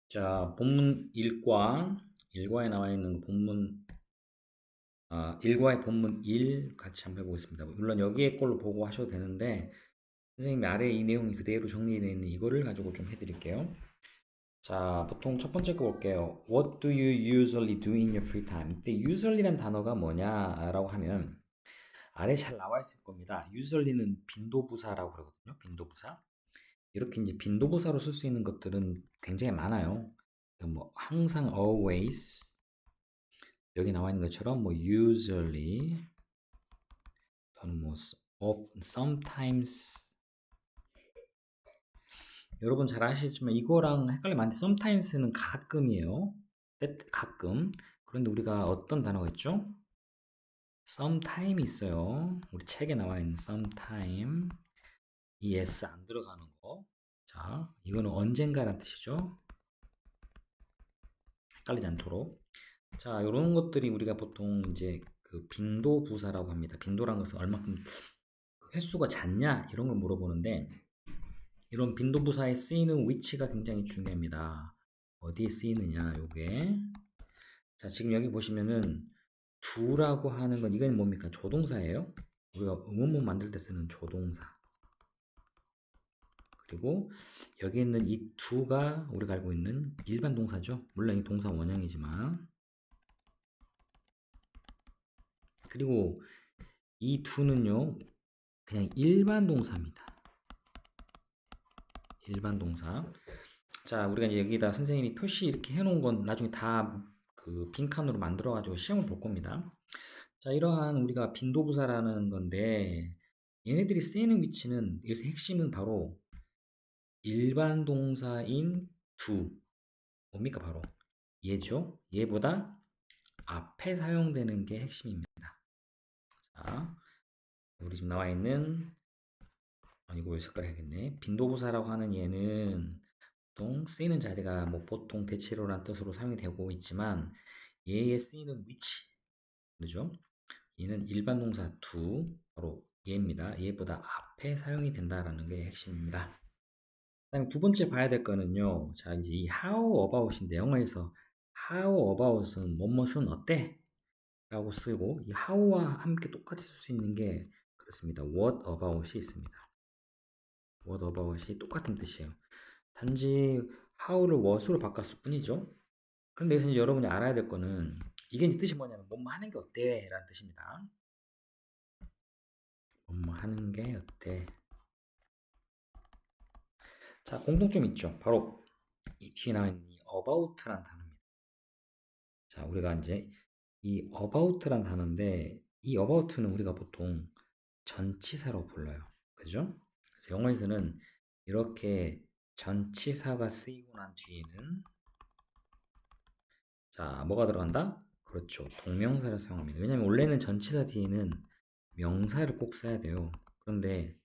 자, 본문 1과에 나와 있는 그 본문, 1과의 본문 1 같이 한번 해보겠습니다. 물론 여기에 걸로 보고 하셔도 되는데, 선생님이 아래 이 내용이 그대로 정리되어 있는 이거를 가지고 좀 해드릴게요. 자, 보통 첫 번째 거 볼게요. What do you usually do in your free time? 이때 usually란 단어가 뭐냐라고 하면, 아래 잘 나와 있을 겁니다. usually는 빈도부사라고 그러거든요. 빈도부사. 이렇게 이제 빈도부사로 쓸 수 있는 것들은 굉장히 많아요. 뭐 항상 always 여기 나와 있는 것처럼 뭐 usually 또는 뭐 often, sometimes 여러분 잘 아시지만 이거랑 헷갈리면 안 돼. sometimes는 가끔이에요. 가끔. 그런데 우리가 어떤 단어가 있죠? sometime 있어요. 우리 책에 나와 있는 sometime 이 s 안 들어가는 거. 자, 이거는 언젠가란 뜻이죠. 헷갈리지 않도록. 자, 이런 것들이 우리가 보통 이제 그 빈도 부사라고 합니다. 빈도란 것은 얼마큼 횟수가 잦냐 이런 걸 물어보는데 이런 빈도 부사에 쓰이는 위치가 굉장히 중요합니다. 어디에 쓰이느냐 요게. 자, 지금 여기 보시면은 두라고 하는 건 이건 뭡니까? 조동사예요. 우리가 의문문 만들 때 쓰는 조동사. 그리고 여기 있는 이 두가 우리가 알고 있는 일반 동사죠. 물론 이 동사 원형이지만 그리고 이 두는요 그냥 일반 동사입니다. 일반 동사. 자, 우리가 이제 여기다 선생님이 표시 이렇게 해놓은 건 나중에 다 그 빈칸으로 만들어가지고 시험을 볼 겁니다. 자, 이러한 우리가 빈도부사라는 건데 얘네들이 쓰이는 위치는 여기서 핵심은 바로 일반 동사인 두. 뭡니까? 바로 얘죠. 얘보다 앞에 사용되는 게 핵심입니다. 자, 우리 지금 나와 있는 이거 왜 색깔 해야겠네. 빈도부사라고 하는 얘는 보통 쓰이는 자리가 뭐 보통 대체로란 뜻으로 사용이 되고 있지만 얘에 쓰이는 위치, 그죠? 얘는 일반 동사 to 바로 얘입니다. 얘보다 앞에 사용이 된다라는 게 핵심입니다. 그다음에 두 번째 봐야 될 거는요. 자, 이제 이 how about인데 영어에서 how about은 뭐뭇은 어때? 라고 쓰고 이 how와 함께 똑같이 쓸 수 있는 게 그렇습니다. what about이 있습니다. what about이 똑같은 뜻이에요. 단지 how를 what으로 바꿨을 뿐이죠. 그런데 여기서 이제 여러분이 알아야 될 거는 이게 이제 뜻이 뭐냐면 뭐뭐 하는 게 어때? 라는 뜻입니다. 뭐뭐 하는 게 어때? 자, 공통점 있죠. 바로 이 뒤에 나와 있는 이 about라는 단어입니다. 자, 우리가 이제 이 about라는 단어인데 이 about는 우리가 보통 전치사로 불러요. 그죠? 그래서 영어에서는 이렇게 전치사가 쓰이고 난 뒤에는 자, 뭐가 들어간다? 그렇죠. 동명사를 사용합니다. 왜냐면 원래는 전치사 뒤에는 명사를 꼭 써야 돼요. 그런데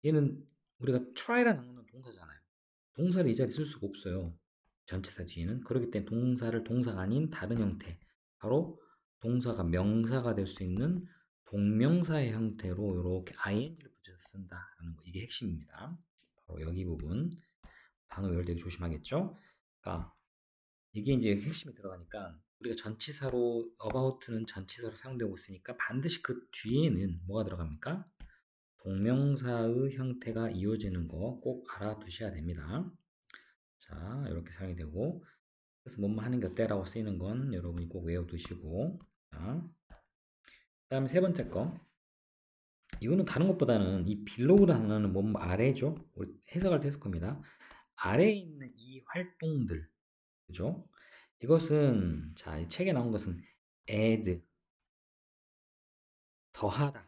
얘는 우리가 try라는 단어는 동사잖아요. 동사를 이 자리에 쓸 수가 없어요. 전치사 뒤에는. 그렇기 때문에 동사를 동사가 아닌 다른 형태, 바로 동사가 명사가 될 수 있는 동명사의 형태로 이렇게 ing를 붙여서 쓴다라는 거. 이게 핵심입니다. 바로 여기 부분. 단어 외울 때 조심하겠죠? 그러니까 이게 이제 핵심이 들어가니까 우리가 전치사로 about는 전치사로 사용되고 있으니까 반드시 그 뒤에는 뭐가 들어갑니까? 동명사의 형태가 이어지는 거 꼭 알아두셔야 됩니다. 자, 이렇게 사용이 되고 그래서 뭐뭐 하는 게 어때라고 쓰이는 건 여러분이 꼭 외워두시고 자, 그다음에 세 번째 거 이거는 다른 것보다는 이 below라는 단어는 뭐뭐 아래죠. 우리 해석할 때 했을 겁니다. 아래에 있는 이 활동들 그죠? 이것은 자, 이 책에 나온 것은 add 더하다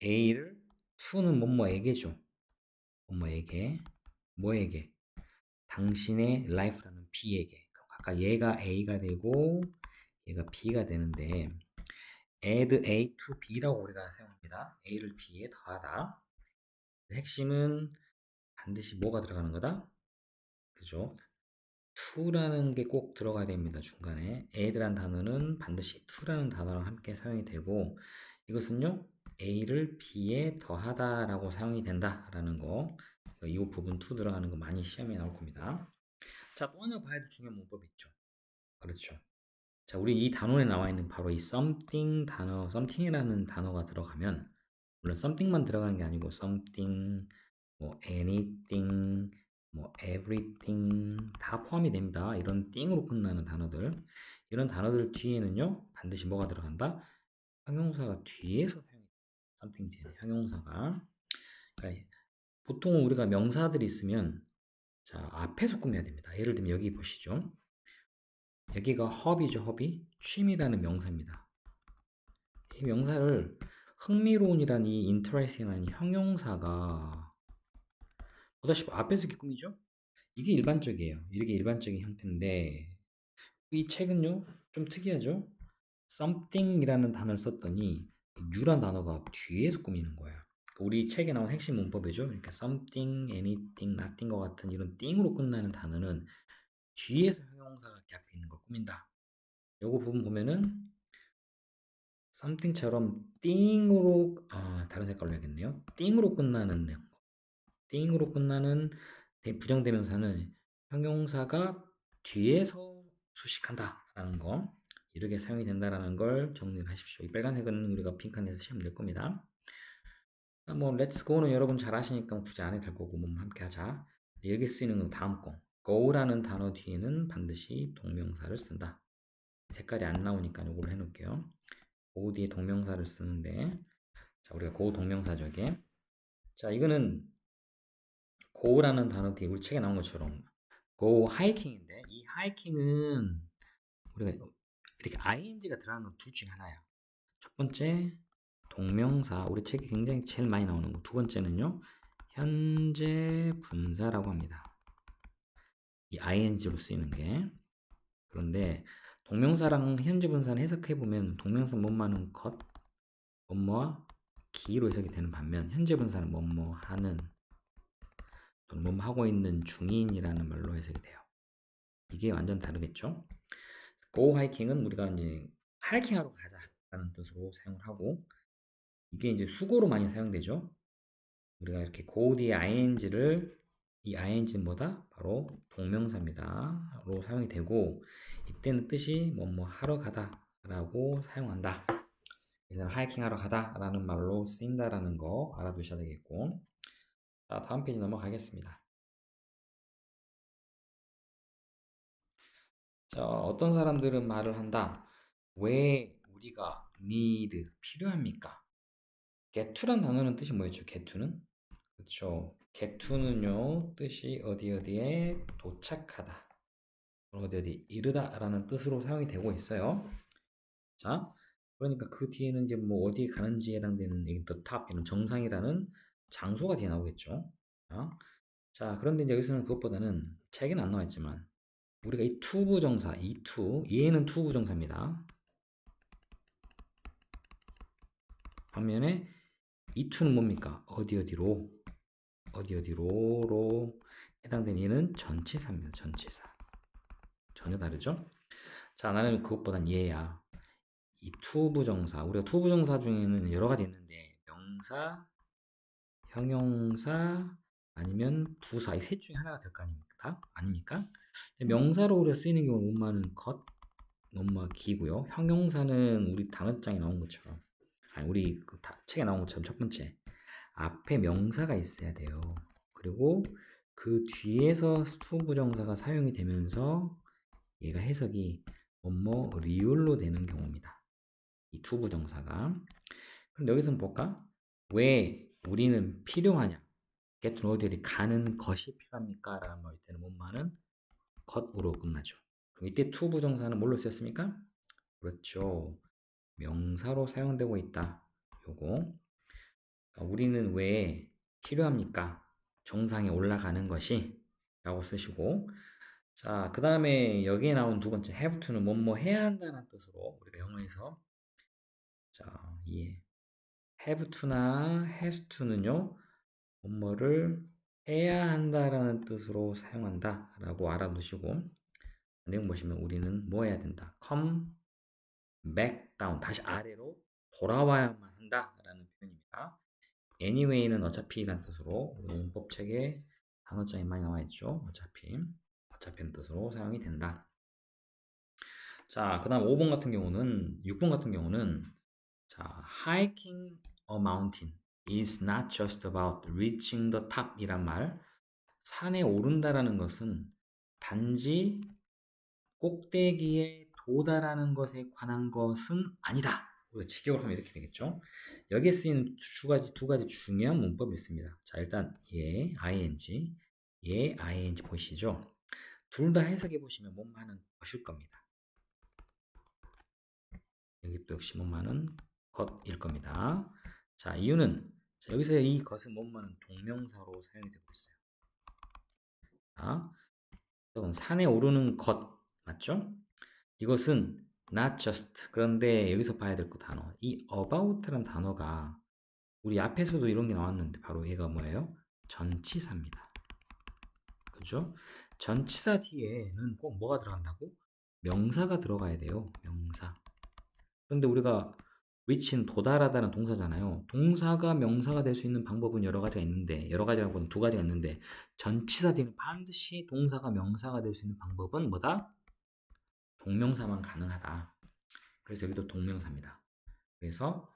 a를 to는 뭐뭐에게죠. 뭐뭐에게 뭐에게 당신의 life라는 B에게 아까 얘가 A가 되고 얘가 B가 되는데 add A to B라고 우리가 사용합니다. A를 B에 더하다. 핵심은 반드시 뭐가 들어가는 거다? 그죠? to라는 게 꼭 들어가야 됩니다. 중간에 add라는 단어는 반드시 to라는 단어랑 함께 사용이 되고 이것은요 A를 B에 더하다라고 사용이 된다라는 거. 이 부분 to 들어가는 거 많이 시험에 나올 겁니다. 자, 또 하나 봐야 될 중요한 문법이 있죠. 그렇죠. 자, 우리 이 단원에 나와 있는 바로 이 something 단어, something이라는 단어가 들어가면, 물론 something만 들어가는 게 아니고 something, 뭐 anything, 뭐 everything 다 포함이 됩니다. 이런 띵으로 끝나는 단어들. 이런 단어들 뒤에는요, 반드시 뭐가 들어간다? 형용사가 뒤에서 사용해요. something 뒤에는 형용사가. 그러니까 보통 우리가 명사들이 있으면 자, 앞에서 꾸며야 됩니다. 예를 들면 여기 보시죠. 여기가 hobby죠, hobby. 취미라는 명사입니다. 이 명사를 흥미로운이라는 이 interesting이라는 형용사가 보다시피 앞에서 이렇게 꾸미죠? 이게 일반적이에요. 이게 일반적인 형태인데 이 책은요 좀 특이하죠? something이라는 단어를 썼더니 you란 단어가 뒤에서 꾸미는 거야. 우리 책에 나온 핵심 문법이죠. 그러니까 something, anything, nothing과 같은 이런 띵으로 끝나는 단어는 뒤에서 형용사가 이렇게 앞에 있는 걸 꾸민다. 요거 부분 보면은 something처럼 띵으로 다른 색깔로 해야겠네요. 띵으로 끝나는 띵으로 끝나는 부정대명사는 형용사가 뒤에서 수식한다라는 거 이렇게 사용이 된다라는 걸 정리를 하십시오. 이 빨간색은 우리가 빈칸에서 시험 낼 겁니다. 뭐 let's go는 여러분 잘 아시니까 굳이 안 해도 될 거고 뭐 함께 하자. 여기 쓰이는 건 다음 거 go라는 단어 뒤에는 반드시 동명사를 쓴다. 색깔이 안 나오니까 이걸로 해놓을게요. go 뒤에 동명사를 쓰는데 자 우리가 go 동명사죠 이게. 자 이거는 go라는 단어 뒤에 우리 책에 나온 것처럼 go hiking인데 이 hiking은 우리가 이렇게 ing가 들어가는 건 둘 중에 하나야. 첫 번째 동명사 우리 책에 굉장히 제일 많이 나오는 거. 두 번째는요 현재 분사라고 합니다. 이 ing로 쓰이는 게. 그런데 동명사랑 현재 분사는 해석해 보면 동명사 뭐뭐하는 것, 뭐뭐와 기로 해석이 되는 반면 현재 분사는 뭐뭐 하는 또는 뭐뭐 하고 있는 중인이라는 말로 해석이 돼요. 이게 완전 다르겠죠? go hiking은 우리가 이제 하이킹하러 가자라는 뜻으로 사용을 하고 이게 이제 수고로 많이 사용되죠. 우리가 이렇게 go 뒤에 ing를 이 ing는 뭐다? 바로 동명사입니다. 로 사용이 되고 이때는 뜻이 뭐뭐 하러 가다라고 사용한다. 그래서 하이킹하러 가다라는 말로 쓰인다라는 거 알아두셔야 되겠고 자 다음 페이지 넘어가겠습니다. 자 어떤 사람들은 말을 한다. 왜 우리가 need 필요합니까? get to란 단어는 뜻이 뭐였죠? get to는? 그렇죠. get to는요 뜻이 어디에 도착하다 어디 이르다라는 뜻으로 사용이 되고 있어요. 자 그러니까 그 뒤에는 이제 뭐 어디에 가는지에 해당되는 the top 이런 정상이라는 장소가 뒤에 나오겠죠. 자 그런데 이제 여기서는 그것보다는 책에는 안 나와 있지만 우리가 이 to 부정사 이 to 얘는 to 부정사입니다. 반면에 이 to는 뭡니까? 어디로 해당되는 얘는 전치사입니다. 전치사. 전혀 다르죠? 자, 나는 그것보단 얘야. 이 to 부정사. 우리가 to 부정사 중에는 여러 가지 있는데 명사, 형용사, 아니면 부사 이 셋 중에 하나가 될 거 아닙니까? 명사로 우리가 쓰이는 경우는 뭐뭐하는 것, 뭐뭐 기고요. 형용사는 우리 단어장에 나온 것처럼 아니 우리 그 책에 나온 것처럼 첫 번째 앞에 명사가 있어야 돼요. 그리고 그 뒤에서 수부정사가 사용이 되면서 얘가 해석이 뭐뭐 리을로 되는 경우입니다. 이 투부정사가. 그럼 여기서 볼까? 왜 우리는 필요하냐? get는 어디 가는 것이 필요합니까? 라는 말 때는 뭐뭐하는 것으로 끝나죠. 그럼 이때 투부정사는 뭘로 쓰였습니까? 그렇죠. 명사로 사용되고 있다. 요거. 우리는 왜 필요합니까? 정상에 올라가는 것이 라고 쓰시고 자, 그 다음에 여기에 나온 두 번째 have to는 뭐뭐 해야 한다는 뜻으로 우리가 영어에서 자, 이 have to나 has to는요 뭐뭐를 해야 한다라는 뜻으로 사용한다 라고 알아두시고 내용 보시면 우리는 뭐 해야 된다 come back down 다시 아래로 돌아와야만 한다 라는 표현입니다. anyway는 어차피 라는 뜻으로 문법책에 단어장이 많이 나와 있죠. 어차피 잡히는 뜻으로 사용이 된다. 자, 그 다음 5번 같은 경우는, 6번 같은 경우는, 자, hiking a mountain is not just about reaching the top 이란 말. 산에 오른다라는 것은 단지 꼭대기에 도달하는 것에 관한 것은 아니다. 우리가 직역을 하면 이렇게 되겠죠. 여기에 쓰이는 두 가지 중요한 문법이 있습니다. 자, 일단 예, ing, 예, ing 보이시죠? 둘 다 해석해 보시면 뭔말은 것일 겁니다. 여기 또 역시 뭔말은 것일 겁니다. 자, 이유는 자, 여기서 이 것은 뭔말은 동명사로 사용이 되고 있어요. 자, 이건 산에 오르는 것 맞죠? 이것은 not just 그런데 여기서 봐야 될 그 단어 이 about란 단어가 우리 앞에서도 이런 게 나왔는데 바로 얘가 뭐예요? 전치사입니다. 그죠? 전치사 뒤에는 꼭 뭐가 들어간다고? 명사가 들어가야 돼요. 명사. 그런데 우리가 reach는 도달하다는 동사잖아요. 동사가 명사가 될 수 있는 방법은 여러 가지가 있는데 여러 가지라고는 두 가지가 있는데 전치사 뒤는 반드시 동사가 명사가 될 수 있는 방법은 뭐다? 동명사만 가능하다. 그래서 여기도 동명사입니다. 그래서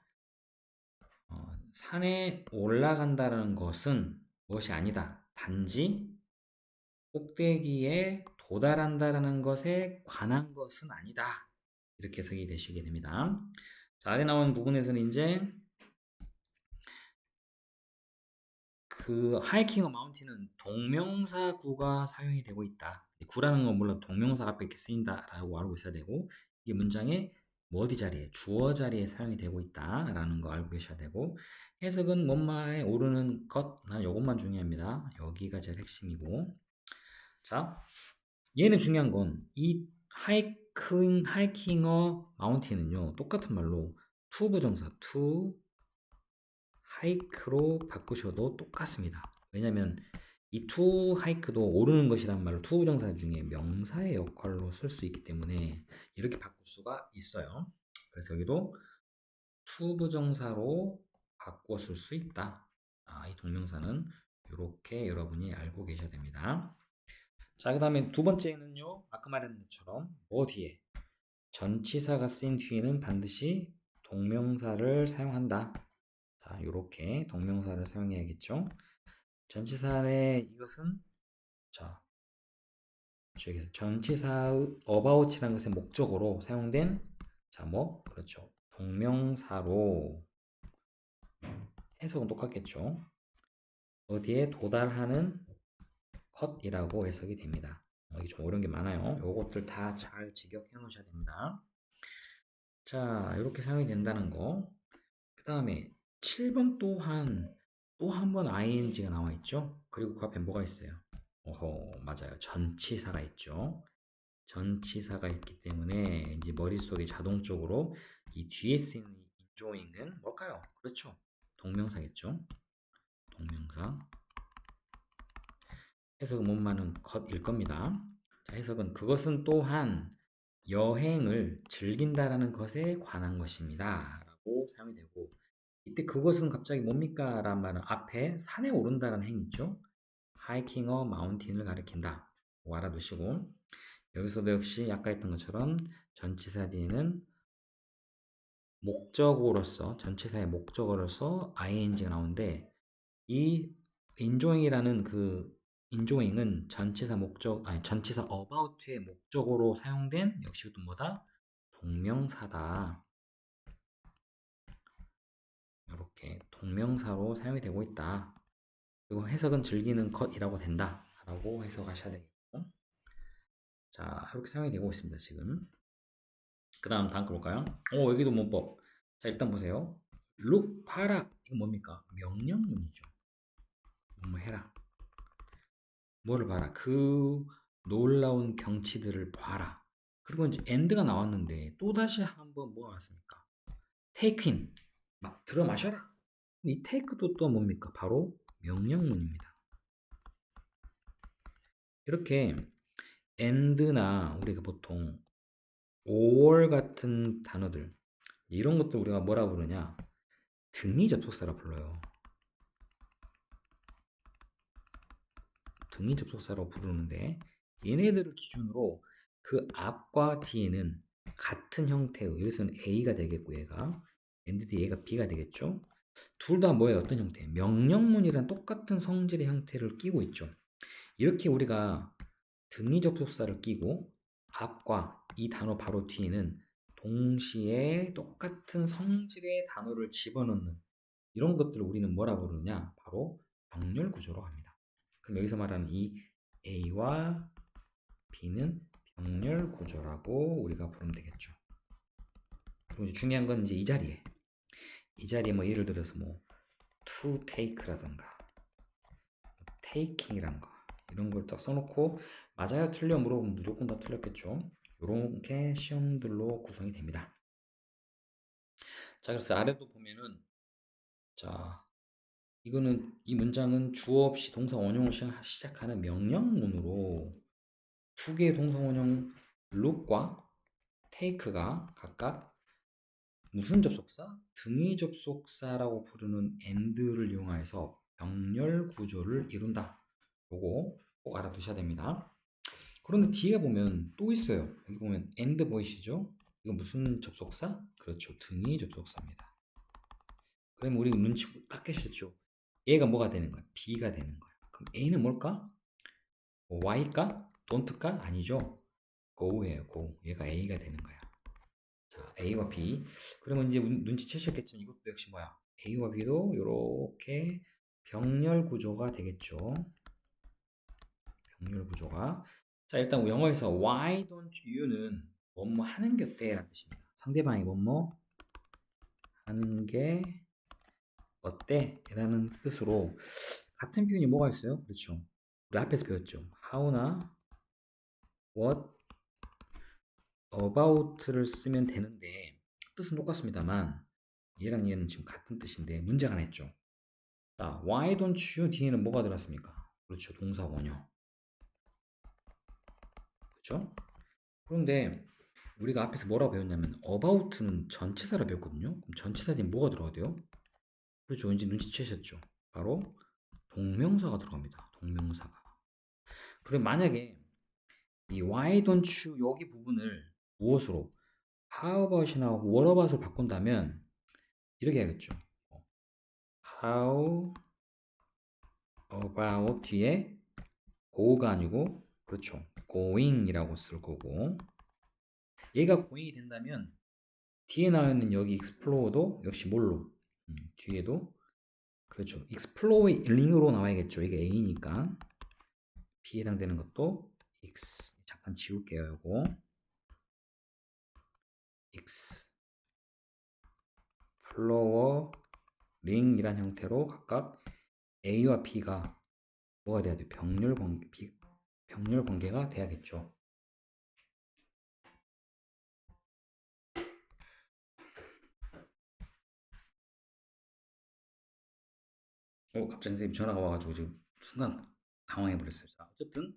산에 올라간다는 것은 무엇이 아니다. 단지 꼭대기에 도달한다는 것에 관한 것은 아니다. 이렇게 해석이 되시게 됩니다. 자, 아래 나온 부분에서는 이제 그 하이킹 어 마운틴은 동명사 구가 사용이 되고 있다. 구라는 건 물론 동명사 앞에 이렇게 쓰인다라고 알고 있어야 되고 이게 문장의 어디 자리에 주어 자리에 사용이 되고 있다라는 거 알고 계셔야 되고 해석은 뭔마에 오르는 것 난 이것만 중요합니다. 여기가 제일 핵심이고 자 얘는 중요한 건 이 하이킹어 마운틴은요 똑같은 말로 to 부정사 to 하이크로 바꾸셔도 똑같습니다. 왜냐면 이 to 하이크도 오르는 것이란 말로 to 부정사 중에 명사의 역할로 쓸 수 있기 때문에 이렇게 바꿀 수가 있어요. 그래서 여기도 to 부정사로 바꿔 쓸 수 있다. 이 동명사는 이렇게 여러분이 알고 계셔야 됩니다. 자, 그 다음에 두 번째는요. 아까 말했던 것처럼 뭐 뒤에 전치사가 쓰인 뒤에는 반드시 동명사를 사용한다. 자, 이렇게 동명사를 사용해야겠죠. 전치사의 이것은 자, 저기서 전치사의 about이라는 것의 목적어로 사용된 자, 뭐 그렇죠. 동명사로 해석은 똑같겠죠. 어디에 도달하는 컷이라고 해석이 됩니다. 이게 좀 어려운 게 많아요. 요것들 다 잘 직역해 놓으셔야 됩니다. 자, 이렇게 사용이 된다는 거. 그 다음에 7번 또한 또 한 번 ing가 나와 있죠. 그리고 그 앞에 뭐가 있어요? 맞아요. 전치사가 있죠. 전치사가 있기 때문에 이제 머릿속에 자동적으로 이 뒤에 쓰이는 enjoying은 뭘까요? 그렇죠. 동명사겠죠. 동명사. 해석은 뭔말은 것일 겁니다. 자, 해석은 그것은 또한 여행을 즐긴다라는 것에 관한 것입니다. 라고 사용이 되고 이때 그것은 갑자기 뭡니까? 라는 말은 앞에 산에 오른다는 행위 있죠. 하이킹어 마운틴을 가리킨다. 알아두시고 여기서도 역시 아까 했던 것처럼 전치사 뒤에는 목적어로서 전치사의 목적어로서 ing가 나오는데 이 enjoying이라는 그 enjoying은 전치사 목적 아니 전치사 about의 목적어로 사용된 역시 또 뭐다? 동명사다. 이렇게 동명사로 사용이 되고 있다. 그리고 해석은 즐기는 것이라고 된다. 라고 해석하셔야 되겠고. 자, 이렇게 사용이 되고 있습니다. 지금. 그 다음 거 볼까요? 여기도 문법. 자, 일단 보세요. look, 봐라. 이거 뭡니까? 명령문이죠. 뭐 해라. 뭐를 봐라. 그 놀라운 경치들을 봐라. 그리고 이제 end가 나왔는데 또다시 한번 뭐가 왔습니까? take in. 막 들어 마셔라. 이 take도 또 뭡니까? 바로 명령문입니다. 이렇게 and나 우리가 보통 or 같은 단어들 이런 것들 우리가 뭐라 부르냐? 등위 접속사라 불러요. 등위 접속사로 부르는데 얘네들을 기준으로 그 앞과 뒤에는 같은 형태의, 여기서는 A가 되겠고 얘가 and 얘가 B가 되겠죠. 둘 다 뭐예요? 어떤 형태? 명령문이란 똑같은 성질의 형태를 띠고 있죠. 이렇게 우리가 등위 접속사를 끼고 앞과 이 단어 바로 뒤에는 동시에 똑같은 성질의 단어를 집어넣는 이런 것들을 우리는 뭐라고 부르느냐? 바로 병렬 구조로 합니다. 그럼 여기서 말하는 이 A와 B는 병렬 구조라고 우리가 부르면 되겠죠. 그리고 이제 중요한 건 이제 이 자리에 뭐 예를 들어서 뭐 to take라든가 taking이라는 거 이런 걸 딱 써놓고 맞아요 틀려 물어보면 무조건 다 틀렸겠죠. 이렇게 시험들로 구성이 됩니다. 자, 그래서 아래도 보면은 자 이거는 이 문장은 주어 없이 동사 원형을 시작하는 명령문으로 두 개의 동사 원형 look과 take가 각각 무슨 접속사? 등위 접속사라고 부르는 and를 이용해서 병렬 구조를 이룬다. 요거 꼭 알아두셔야 됩니다. 그런데 뒤에 보면 또 있어요. 여기 보면 and 보이시죠? 이거 무슨 접속사? 그렇죠. 등위 접속사입니다. 그러면 우리 눈치 딱 깨셨죠? 얘가 뭐가 되는 거야? B가 되는 거야. 그럼 A는 뭘까? Y일까? Don't가? 아니죠. Go예요. Go. 얘가 A가 되는 거야. 자, A와 B. 그러면 이제 눈치채셨겠지만 이것도 역시 뭐야? A와 B도 이렇게 병렬 구조가 되겠죠. 병렬 구조가. 자, 일단 영어에서 Why don't you는 뭐뭐 하는 게 어때? 라는 뜻입니다. 상대방이 뭐뭐 하는 게 어때? 라는 뜻으로 같은 표현이 뭐가 있어요? 그렇죠. 우리 앞에서 배웠죠. how나 what, about를 쓰면 되는데 뜻은 똑같습니다만 얘랑 얘는 지금 같은 뜻인데 문제가 하나 있죠. 자, why don't you 뒤에는 뭐가 들었습니까? 그렇죠. 동사 원형. 그렇죠? 그런데 우리가 앞에서 뭐라고 배웠냐면 about는 전치사로 배웠거든요. 그럼 전치사 뒤에 뭐가 들어가야 돼요? 그렇죠. 왠지 눈치채셨죠? 바로 동명사가 들어갑니다. 동명사가. 그럼 만약에 이 why don't you 여기 부분을 무엇으로 how about이나 what about으로 바꾼다면 이렇게 해야겠죠. how about 뒤에 go가 아니고 그렇죠. going이라고 쓸 거고 얘가 going이 된다면 뒤에 나와 있는 여기 explor도 역시 뭘로? 뒤에도 그렇죠. exploring으로 나와야겠죠. 이게 A니까 B에 해당되는 것도 X 잠깐 지울게요. 이거 exploring이란 형태로 각각 A와 B가 뭐가 돼야 돼? 병렬 관계가 돼야겠죠. 갑자기 선생님 전화가 와가지고 지금 순간 당황해 버렸어요. 자, 어쨌든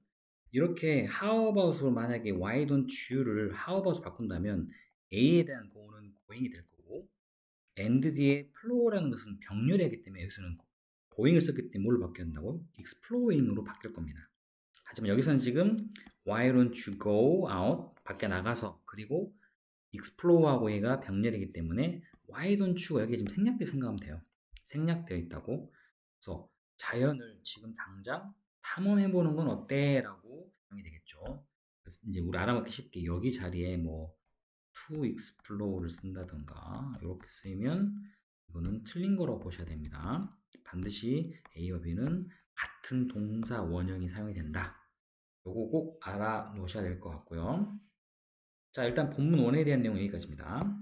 이렇게 how about으로 만약에 why don't you를 how about 바꾼다면 A에 대한 go는 going이 될 거고 and 뒤에 flow라는 것은 병렬이기 때문에 여기서는 going을 썼기 때문에 뭘로 바뀌었다고? exploring으로 바뀔 겁니다. 하지만 여기서는 지금 why don't you go out 밖에 나가서 그리고 explore하고 얘가 병렬이기 때문에 why don't you가 여기 지금 생략돼 생각하면 돼요. 생략되어 있다고. 그래서 자연을 지금 당장 탐험해보는 건 어때? 라고 설명이 되겠죠. 그래서 이제 우리 알아먹기 쉽게 여기 자리에 뭐 to explore를 쓴다던가 이렇게 쓰이면 이거는 틀린 거라고 보셔야 됩니다. 반드시 A와 B는 같은 동사 원형이 사용이 된다. 요거 꼭 알아 놓으셔야 될 것 같고요. 자, 일단 본문 1에 대한 내용 여기까지입니다.